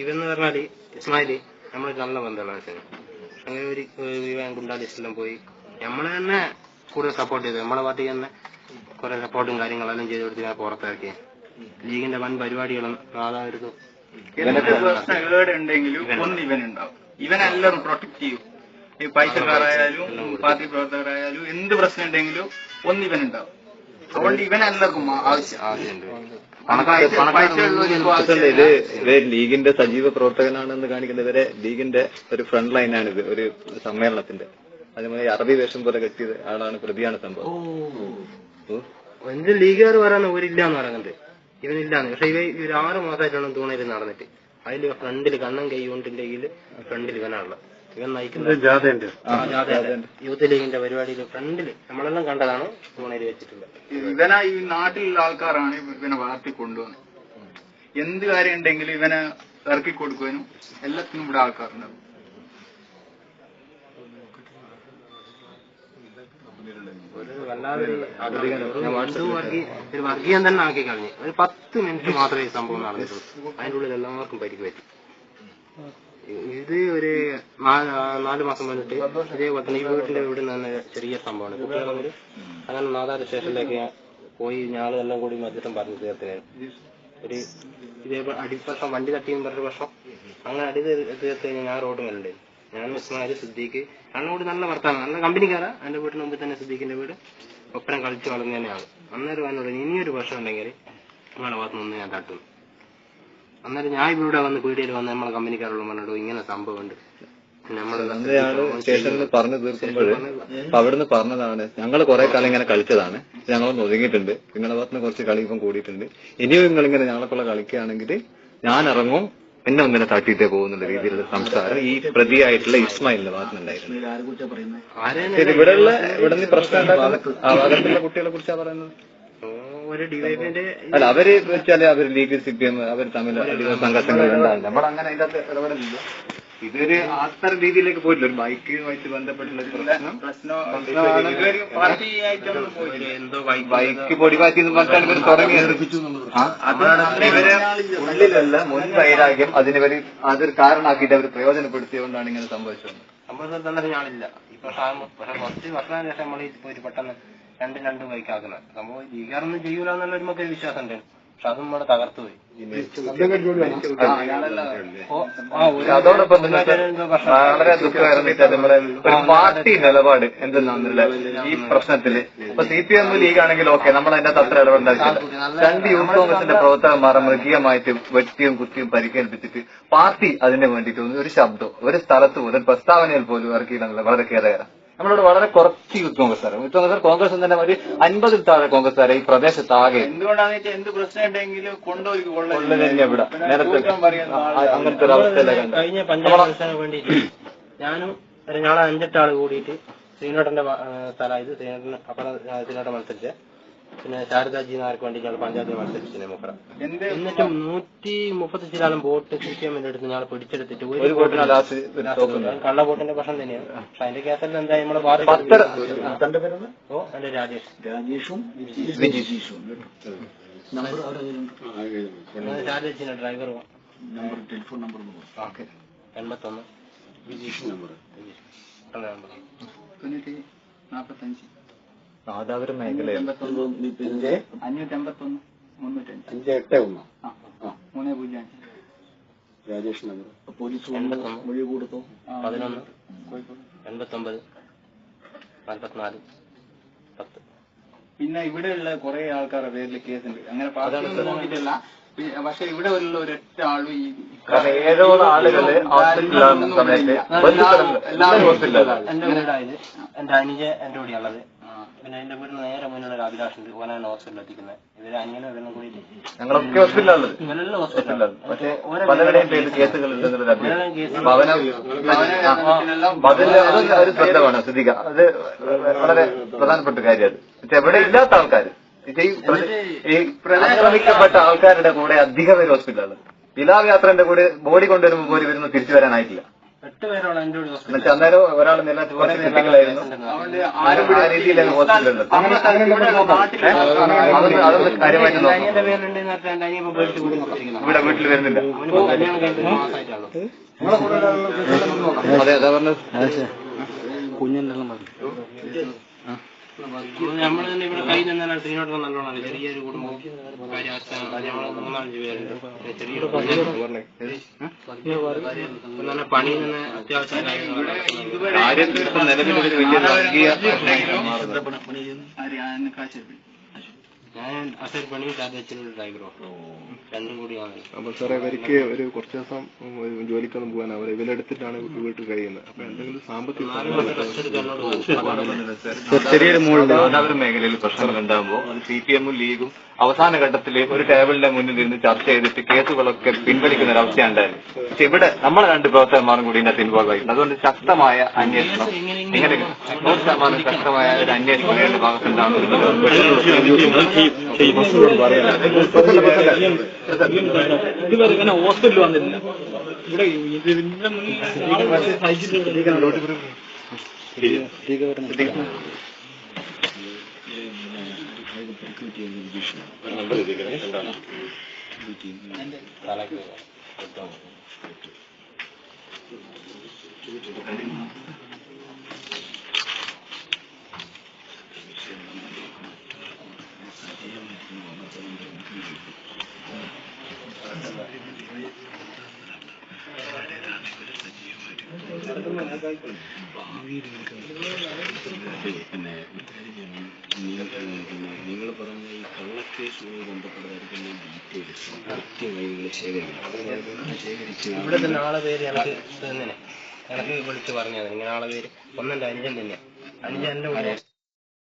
ഇവന്ന് പറഞ്ഞാല് ഇസ്മായില് നമ്മള് നല്ല ബന്ധമാണ്. അങ്ങനെ ഒരു ഗുണ്ടാ ലിസ്റ്റിലും പോയി നമ്മളെ തന്നെ കൂടുതൽ സപ്പോർട്ട് ചെയ്തു. നമ്മളെ പാർട്ടിക്ക് തന്നെ കുറെ സപ്പോർട്ടും കാര്യങ്ങളെല്ലാം ചെയ്ത് കൊടുത്ത് ഞാൻ പുറത്തിറക്കി. ലീഗിന്റെ വൻ പരിപാടികളും നാദാവരുന്നു. എന്ത് പ്രശ്നം ഏടുണ്ടെങ്കിലും ഒന്ന് ഇവനുണ്ടാവും. ഇവനെല്ലാവരും പ്രൊട്ടക്ട് ചെയ്യും. ഈ പൈസക്കാരായാലും പാർട്ടി പ്രവർത്തകരായാലും എന്ത് പ്രശ്നം ഉണ്ടെങ്കിലും ഒന്ന് ഇവനുണ്ടാവും. അതുകൊണ്ട് ഇവനെല്ലാവർക്കും ആവശ്യമുണ്ട്. ഇത് ലീഗിന്റെ സജീവ പ്രവർത്തകനാണെന്ന് കാണിക്കുന്നത് ഇവരെ ലീഗിന്റെ ഒരു ഫ്രണ്ട് ലൈനാണിത്. ഒരു സമ്മേളനത്തിന്റെ അതുമായി അറബി വേഷം പോലെ കെട്ടിയത് ആളാണ്, പ്രതിയാണ് സംഭവം. എന്ത് ലീഗുകാർ പറയാൻ ഒരില്ലാന്ന് പറയുന്നുണ്ട്, ഇവനില്ലാന്ന്. പക്ഷെ ഇവർ 6 മാസമായിട്ടാണ് തൂണയിൽ നടന്നിട്ട്. അതിൽ ഫ്രണ്ടിൽ കണ്ണൻ കൈ കൊണ്ടില്ലെങ്കിൽ ഫ്രണ്ടിൽ ഇവനാണുള്ളത്. ഇവൻ നയിക്കുന്നത് യൂത്ത് ലീഗിന്റെ പരിപാടിയിൽ ഫ്രണ്ടില് നമ്മളെല്ലാം കണ്ടതാണ് തൂണയിൽ വെച്ചിട്ടുള്ളത്. ഇവനെ ഈ നാട്ടിലുള്ള ആൾക്കാരാണ് ഇവനെ വളർത്തി കൊണ്ടുവന്നത്. എന്ത് കാര്യം ഉണ്ടെങ്കിലും ഇവനെ ഇറക്കി കൊടുക്കുവാനും എല്ലാത്തിനും ഇവിടെ ആൾക്കാരുണ്ടാവും. വർഗീയം തന്നെ ആക്കി കളഞ്ഞു. ഒരു 10 മിനിറ്റ് മാത്രമേ ഈ സംഭവം നടന്നിട്ടുള്ളൂ. അതിൻ്റെ ഉള്ളിൽ എല്ലാവർക്കും പരിക്ക് പറ്റി. ഇത് ഒരു 4 മാസം വന്നിട്ട് ഇതേപോലെ തന്നെ ഈ വീട്ടിന്റെ ഇവിടെ നിന്ന് ചെറിയ സംഭവമാണ്. കുട്ടികളെ അങ്ങനെ നാദാര സ്റ്റേഷനിലേക്ക് പോയി ഞാളെല്ലാം കൂടി മധ്യസ്ഥം പറഞ്ഞു തീർത്തിന്. ഒരു ഇതേപോലെ അടിപ്രശ്നം വണ്ടി തട്ടിയും പറഞ്ഞ പ്രശ്നം അങ്ങനെ അടി തീർത്ത് കഴിഞ്ഞാൽ ഞാൻ റോഡ് മേലുണ്ട്. ഞാൻ ഇസ്മായില് സിദ്ദീഖ് കണ്ണുകൂടി നല്ല വർത്താനം, നല്ല കമ്പനിക്കാരാ. എന്റെ വീട്ടിന് മുമ്പിൽ തന്നെ സിദ്ദീഖിന്റെ വീട് ഒപ്പരം കളിച്ച് വളർന്നു തന്നെയാണ്. അന്നേരം എന്നോട് ഇനിയൊരു പ്രശ്നം ഉണ്ടെങ്കിൽ നിങ്ങളുടെ ഭാഗത്ത് നിന്ന് ഞാൻ തട്ടുന്നു. അന്നേരം ഞാൻ ഇവിടെ വന്ന് പീടികയിൽ വന്ന് നമ്മളെ കമ്പനിക്കാരോട് പറഞ്ഞിട്ടു ഇങ്ങനെ സംഭവമുണ്ട്. സ്റ്റേഷനിൽ പറഞ്ഞു തീർക്കുമ്പോൾ അവിടുന്ന് പറഞ്ഞതാണ്, ഞങ്ങൾ കുറെ കാലം ഇങ്ങനെ കളിച്ചതാണ്, ഞങ്ങളൊന്ന് ഒതുങ്ങിയിട്ടുണ്ട്, നിങ്ങളുടെ ഭാഗത്തുനിന്ന് കുറച്ച് കളി ഇപ്പം കൂടിയിട്ടുണ്ട്, ഇനിയും നിങ്ങളിങ്ങനെ ഞങ്ങളെക്കുള്ള കളിക്കുകയാണെങ്കിൽ ഞാൻ ഇറങ്ങും, എന്നെ ഒന്നിനെ തട്ടിയിട്ടേ പോകുന്നുള്ള രീതിയിലുള്ള സംസാരം ഈ പ്രതിയായിട്ടുള്ള ഇസ്മായിലിന്റെ ഭാഗത്തുനിന്നുണ്ടായിരുന്നു. ഇവിടെ പ്രശ്നം ഉണ്ടാക്കുന്ന കുട്ടികളെ കുറിച്ചാണ് പറയുന്നത്. അല്ല, അവര് വെച്ചാല് അവര് ലീഗ് CPM അവർ തമ്മിൽ സംഘർഷങ്ങൾ ഉണ്ടാവില്ല. നമ്മളങ്ങനെ അതിന്റെ അകത്ത് ഇടപെടലില്ല. ഇതൊരു അത്തരം രീതിയിലേക്ക് പോയിട്ടില്ല. ഒരു ബൈക്കുമായിട്ട് ബന്ധപ്പെട്ടുള്ള ബൈക്ക് പൊടിവാറ്റി പറഞ്ഞാൽ ഇവർ തുടങ്ങിയത്. ഇവര് ഉള്ളിലല്ല മുൻ വൈരാഗ്യം അതിനിവര് അതൊരു കാരണമാക്കിയിട്ട് അവർ പ്രയോജനപ്പെടുത്തിയതുകൊണ്ടാണ് ഇങ്ങനെ സംഭവിച്ചത്. സംഭവത്തിൽ ഞാനില്ല. ഇപ്പൊ കുറച്ച് വർഷത്തിന് ശേഷം നമ്മൾ ഒരു പെട്ടെന്ന് രണ്ടും ബൈക്കാക്കുന്നത് സംഭവം ലീഗാറൊന്നും ചെയ്യൂല എന്നുള്ള ഒരു വിശ്വാസം ഉണ്ട്. പക്ഷെ അതും നമ്മുടെ തകർത്തു പോയി. അതോടൊപ്പം വളരെ ദുഃഖകരമായിട്ട് നമ്മുടെ ഒരു പാർട്ടി നിലപാട് എന്തെന്നാന്നില്ല ഈ പ്രശ്നത്തില്. ഇപ്പൊ CPM ലീഗ് ആണെങ്കിൽ ഓക്കെ, നമ്മൾ അതിന്റെ അത്ര ഇടപെടേണ്ട ആവശ്യമില്ല. 2 യൂത്ത് കോൺഗ്രസിന്റെ പ്രവർത്തകന്മാരെ മൃഗീയമായിട്ട് വെട്ടിയും കുത്തിയും പരിക്കേൽപ്പിച്ചിട്ട് പാർട്ടി അതിന് വേണ്ടിയിട്ട് ഒരു ശബ്ദം ഒരു സ്ഥലത്ത് പോലും ഒരു പ്രസ്താവനയിൽ പോലും ഇറക്കിയില്ല. വളരെ ഖേദകരം. നമ്മളോട് വളരെ കുറച്ച് യൂത്ത് കോൺഗ്രസ് കോൺഗ്രസ് തന്നെ ഒരു 50-ൽ താഴെ കോൺഗ്രസ്സുകാരെ ഈ പ്രദേശത്താകെ. എന്തുകൊണ്ടാണെന്ന് വെച്ചാൽ എന്ത് പ്രശ്നം ഉണ്ടെങ്കിലും കൊണ്ടുപോയി ഇവിടെ നേരത്തെ അങ്ങനത്തെ ഒരു അവസ്ഥയിലാണ്. കഴിഞ്ഞ പഞ്ചായത്ത് വേണ്ടിയിട്ട് ഞാനും ഞങ്ങളെ 5-8 ആള് കൂടിയിട്ട് ശ്രീനോട്ടന്റെ സ്ഥലമായത് ശ്രീനോട്ടൻ മത്സരിച്ച പിന്നെ ശാരദാജിനാർക്ക് വേണ്ടി ഞങ്ങൾ പഞ്ചായത്തിൽ മത്സരിച്ചില്ലേ മുക്കറ. എന്നിട്ടും 135 ബോട്ട് CPM-ന്റെ അടുത്ത് ഞങ്ങൾ പിടിച്ചെടുത്തിട്ട് ഒരു കള്ള ബോട്ടിന്റെ പ്രശ്നം തന്നെയാണ്. പക്ഷെ അതിന്റെ കേസെല്ലാം എന്താ നമ്മള് എന്റെ രാജേഷും ശാരദാജിന്റെ ഡ്രൈവറും 81 നാദാപുരം മേഖലയാണ്. 581 രാജേഷ് നഗർ. പോലീസ് 11 89 44 10. പിന്നെ ഇവിടെയുള്ള കുറെ ആൾക്കാരുടെ പേരിൽ കേസുണ്ട്. അങ്ങനെ പാർട്ടി നോക്കിയിട്ടില്ല. പക്ഷെ ഇവിടെ ഉള്ള ഒരൊറ്റ ആളും ഈ 7 ആളുകള് എന്റെ വീടായത് എന്റെ അനുജ എന്റെ കൂടിയുള്ളത്. പിന്നെ എന്റെ വീടിന് നേരെ മുന്നിലുള്ള ഒരു അഭിലാഷുണ്ട്, ഓനാണ് ഹോസ്പിറ്റലിൽ എത്തിക്കുന്നത്. ഇവര് അനിയനും ഇവരും കൂടി ഞങ്ങളൊക്കെ ഹോസ്പിറ്റലാണ്. ഇവരെല്ലാം ഹോസ്പിറ്റലാണ്. പക്ഷെ പലരുടെയും പേര് കേസുകൾ ഉണ്ടെന്നുള്ളത് ഒരു ശ്രദ്ധമാണ് ശ്രദ്ധിക്കുക. അത് വളരെ പ്രധാനപ്പെട്ട കാര്യമാണ്. പക്ഷെ എവിടെ ഇല്ലാത്ത ആൾക്കാർ ഈ ആക്രമിക്കപ്പെട്ട ആൾക്കാരുടെ കൂടെ അധികം പേര് ഹോസ്പിറ്റലാണ്. വിലാപയാത്രന്റെ കൂടെ ബോഡി കൊണ്ടുവരുമ്പോൾ പോലും വരുന്നു തിരിച്ചു വരാനായിട്ടില്ല. എന്നുവെച്ചാൽ അന്നേരം ഒരാൾ നില ക്രിട്ടിക്കലായിരുന്നു. ആരും ആ രീതിയിലാണ് ഹോസ്പിറ്റലുള്ളത്. അതൊന്ന് കാര്യമായിട്ട് നോക്കാം. ഇവിടെ വീട്ടിൽ വരുന്നില്ല. അതെ അതാ പറഞ്ഞത്. കുഞ്ഞെല്ലാം നമ്മൾ തന്നെ ഇവിടെ കൈ നിന്നാണ് ശ്രീനോട്ടം നല്ലോണം ചെറിയൊരു കുടുംബം കാര്യാവസ്ഥ നമ്മൾ 3-5 പേരുണ്ട്. ചെറിയൊരു പണി നിന്ന് അത്യാവശ്യം കാര്യത്തിൽ ഇപ്പം നിലവിലൊരു വലിയ വർഗീയ ഞാൻ അസൽ പണി ചാർജ് ഡ്രൈവറോ രണ്ടും കൂടിയാണ്. അപ്പൊ സാറേ ഇവർക്ക് ഒരു കുറച്ച് ദിവസം ജോലിക്കൊന്നും പോകാൻ അവർ ഇവരെടുത്തിട്ടാണ് വീട്ടിൽ കഴിയുന്നത്. അപ്പൊ എന്തെങ്കിലും സാമ്പത്തിക ചെറിയൊരു ഗതാഗത മേഖലയിൽ പ്രശ്നങ്ങൾ ഉണ്ടാകുമ്പോൾ CPM ഉം ലീഗും അവസാന ഘട്ടത്തിൽ ഒരു ടേബിളിന്റെ മുന്നിൽ ഇരുന്ന് ചർച്ച ചെയ്തിട്ട് കേസുകളൊക്കെ പിൻവലിക്കുന്ന ഒരു അവസ്ഥയുണ്ടായിരുന്നു. പക്ഷെ ഇവിടെ നമ്മളെ 2 പ്രവർത്തകന്മാരും കൂടി ഇതിനകത്ത് ഇൻവോൾവ് ആയിട്ടുണ്ട്. അതുകൊണ്ട് ശക്തമായ അന്വേഷണം ഇങ്ങനെ 100% ശക്തമായ ഒരു അന്വേഷണം ഇതിന്റെ ഭാഗത്തുണ്ടാകുന്നത്. ഇതുവരെ ഇങ്ങനെ ഹോസ്പിറ്റലിൽ വന്നില്ല. ഇവിടെ പിന്നെ നിങ്ങൾ പറഞ്ഞ ഈ കള്ളക്കേസുമായി ബന്ധപ്പെട്ടതായിരിക്കും ഡീറ്റെയിൽസ് കൃത്യമായി നിങ്ങൾ ശേഖരിച്ചു. ഇവിടെ തന്നെ ആളെ പേര് എനിക്ക് തന്നെ എനിക്ക് വിളിച്ച് പറഞ്ഞത് ഇങ്ങനെ ആളെ പേര് 1 എൻ്റെ 5 തന്നെ 5 എൻ്റെ